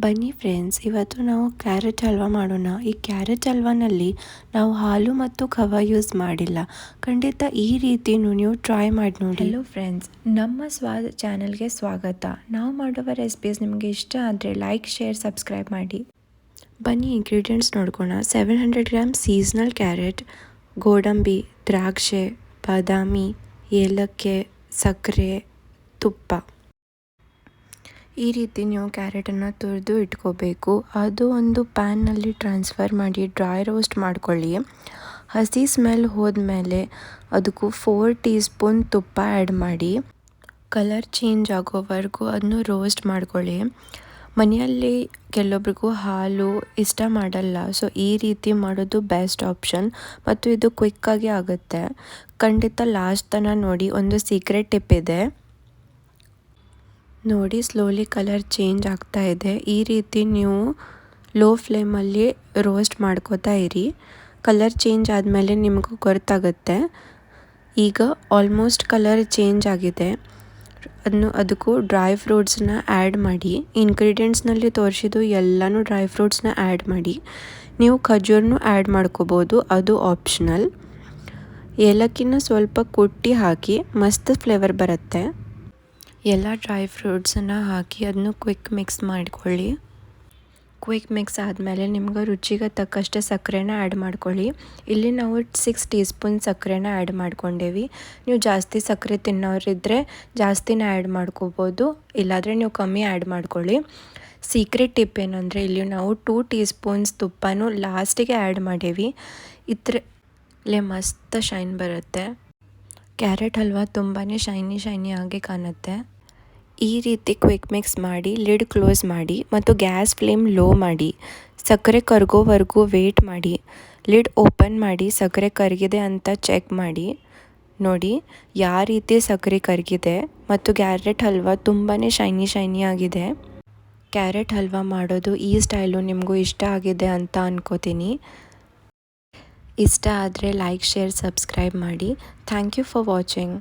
ಬನ್ನಿ ಫ್ರೆಂಡ್ಸ್, ಇವತ್ತು ನಾವು ಕ್ಯಾರೆಟ್ ಹಲ್ವಾ ಮಾಡೋಣ. ಈ ಕ್ಯಾರೆಟ್ ಹಲ್ವಾನಲ್ಲಿ ನಾವು ಹಾಲು ಮತ್ತು ಖವಾ ಯೂಸ್ ಮಾಡಿಲ್ಲ. ಖಂಡಿತ ಈ ರೀತಿ ನೀವು ಟ್ರೈ ಮಾಡಿ ನೋಡಿ. ಹಲೋ ಫ್ರೆಂಡ್ಸ್, ನಮ್ಮ ಸ್ವಾದ ಚಾನಲ್ಗೆ ಸ್ವಾಗತ. ನಾವು ಮಾಡುವ ರೆಸಿಪೀಸ್ ನಿಮಗೆ ಇಷ್ಟ ಆದರೆ ಲೈಕ್, ಶೇರ್, ಸಬ್ಸ್ಕ್ರೈಬ್ ಮಾಡಿ. ಬನ್ನಿ ಇಂಗ್ರೀಡಿಯೆಂಟ್ಸ್ ನೋಡ್ಕೋಣ. 700 ಗ್ರಾಮ್ ಸೀಸ್ನಲ್ ಕ್ಯಾರೆಟ್, ಗೋಡಂಬಿ, ದ್ರಾಕ್ಷೆ, ಬಾದಾಮಿ, ಏಲಕ್ಕಿ, ಸಕ್ಕರೆ, ತುಪ್ಪ. ಈ ರೀತಿ ನೀವು ಕ್ಯಾರೆಟನ್ನು ತುರಿದು ಇಟ್ಕೋಬೇಕು. ಅದು ಒಂದು ಪ್ಯಾನ್ನಲ್ಲಿ ಟ್ರಾನ್ಸ್ಫರ್ ಮಾಡಿ ಡ್ರೈ ರೋಸ್ಟ್ ಮಾಡ್ಕೊಳ್ಳಿ. ಹಸಿ ಸ್ಮೆಲ್ ಹೋದ್ಮೇಲೆ ಅದಕ್ಕೂ 4 ಟೀ ಸ್ಪೂನ್ ತುಪ್ಪ ಆ್ಯಡ್ ಮಾಡಿ ಕಲರ್ ಚೇಂಜ್ ಆಗೋವರೆಗೂ ಅದನ್ನು ರೋಸ್ಟ್ ಮಾಡ್ಕೊಳ್ಳಿ. ಮನೆಯಲ್ಲಿ ಕೆಲವೊಬ್ರಿಗೂ ಹಾಲು ಇಷ್ಟ ಮಾಡಲ್ಲ, ಸೊ ಈ ರೀತಿ ಮಾಡೋದು ಬೆಸ್ಟ್ ಆಪ್ಷನ್ ಮತ್ತು ಇದು ಕ್ವಿಕ್ಕಾಗಿ ಆಗುತ್ತೆ. ಖಂಡಿತ ಲಾಸ್ಟ್ ತನಕ ನೋಡಿ. ಒಂದು ಸೀಕ್ರೆಟ್ ಟಿಪ್ ಇದೆ ನೋಡಿ, ಸ್ಲೋಲಿ ಕಲರ್ ಚೇಂಜ್ ಆಗ್ತಾ ಇದೆ. ಈ ರೀತಿ ನೀವು ಲೋ ಫ್ಲೇಮಲ್ಲಿ ರೋಸ್ಟ್ ಮಾಡ್ಕೋತಾ ಇರಿ. ಕಲರ್ ಚೇಂಜ್ ಆದಮೇಲೆ ನಿಮಗೂ ಗೊತ್ತಾಗುತ್ತೆ. ಈಗ ಆಲ್ಮೋಸ್ಟ್ ಕಲರ್ ಚೇಂಜ್ ಆಗಿದೆ. ಅದಕ್ಕೂ ಡ್ರೈ ಫ್ರೂಟ್ಸನ್ನ ಆ್ಯಡ್ ಮಾಡಿ. ಇಂಗ್ರೀಡಿಯೆಂಟ್ಸ್ನಲ್ಲಿ ತೋರಿಸಿದ್ದು ಎಲ್ಲನೂ ಡ್ರೈ ಫ್ರೂಟ್ಸ್ನ ಆ್ಯಡ್ ಮಾಡಿ. ನೀವು ಖಜೂರನ್ನು ಆ್ಯಡ್ ಮಾಡ್ಕೋಬೋದು, ಅದು ಆಪ್ಷನಲ್. ಏಲಕ್ಕಿನ ಸ್ವಲ್ಪ ಕುಟ್ಟಿ ಹಾಕಿ, ಮಸ್ತ್ ಫ್ಲೇವರ್ ಬರುತ್ತೆ. ಎಲ್ಲ ಡ್ರೈ ಫ್ರೂಟ್ಸನ್ನು ಹಾಕಿ ಅದನ್ನು ಕ್ವಿಕ್ ಮಿಕ್ಸ್ ಮಾಡಿಕೊಳ್ಳಿ. ಕ್ವಿಕ್ ಮಿಕ್ಸ್ ಆದಮೇಲೆ ನಿಮ್ಗೆ ರುಚಿಗೆ ತಕ್ಕಷ್ಟು ಸಕ್ಕರೆನ ಆ್ಯಡ್ ಮಾಡ್ಕೊಳ್ಳಿ. ಇಲ್ಲಿ ನಾವು 6 ಟೀ ಸ್ಪೂನ್ ಸಕ್ಕರೆನ ಆ್ಯಡ್ ಮಾಡ್ಕೊಂಡೇವಿ. ನೀವು ಜಾಸ್ತಿ ಸಕ್ಕರೆ ತಿನ್ನೋರಿದ್ದರೆ ಜಾಸ್ತಿನೇ ಆ್ಯಡ್ ಮಾಡ್ಕೋಬೋದು, ಇಲ್ಲಾಂದರೆ ನೀವು ಕಮ್ಮಿ ಆ್ಯಡ್ ಮಾಡ್ಕೊಳ್ಳಿ. ಸೀಕ್ರೆಟ್ ಟಿಪ್ ಏನಂದರೆ, ಇಲ್ಲಿ ನಾವು 2 ಟೀ ಸ್ಪೂನ್ಸ್ ತುಪ್ಪನೂ ಲಾಸ್ಟಿಗೆ ಆ್ಯಡ್ ಮಾಡೇವಿ. ಇದ್ರಲ್ಲೇ ಮಸ್ತ್ ಶೈನ್ ಬರುತ್ತೆ. ಕ್ಯಾರೆಟ್ ಹಲ್ವಾ ತುಂಬಾ ಶೈನಿ ಆಗಿ ಕಾಣುತ್ತೆ. ಈ ರೀತಿ ಕ್ವಿಕ್ ಮಿಕ್ಸ್ ಮಾಡಿ ಲಿಡ್ ಕ್ಲೋಸ್ ಮಾಡಿ ಮತ್ತು ಗ್ಯಾಸ್ ಫ್ಲೇಮ್ ಲೋ ಮಾಡಿ ಸಕ್ಕರೆ ಕರಗೋವರೆಗೂ ವೇಟ್ ಮಾಡಿ. ಲಿಡ್ ಓಪನ್ ಮಾಡಿ ಸಕ್ಕರೆ ಕರಗಿದೆ ಅಂತ ಚೆಕ್ ಮಾಡಿ. ನೋಡಿ ಯಾವ ರೀತಿ ಸಕ್ಕರೆ ಕರಗಿದೆ ಮತ್ತು ಕ್ಯಾರೆಟ್ ಹಲ್ವಾ ತುಂಬಾ ಶೈನಿ ಆಗಿದೆ. ಕ್ಯಾರೆಟ್ ಹಲ್ವಾ ಮಾಡೋದು ಈ ಸ್ಟೈಲು ನಿಮಗೂ ಇಷ್ಟ ಆಗಿದೆ ಅಂತ ಅನ್ಕೋತೀನಿ. ಇಷ್ಟ ಆದರೆ ಲೈಕ್, ಶೇರ್, ಸಬ್ಸ್ಕ್ರೈಬ್ ಮಾಡಿ. Thank you for watching.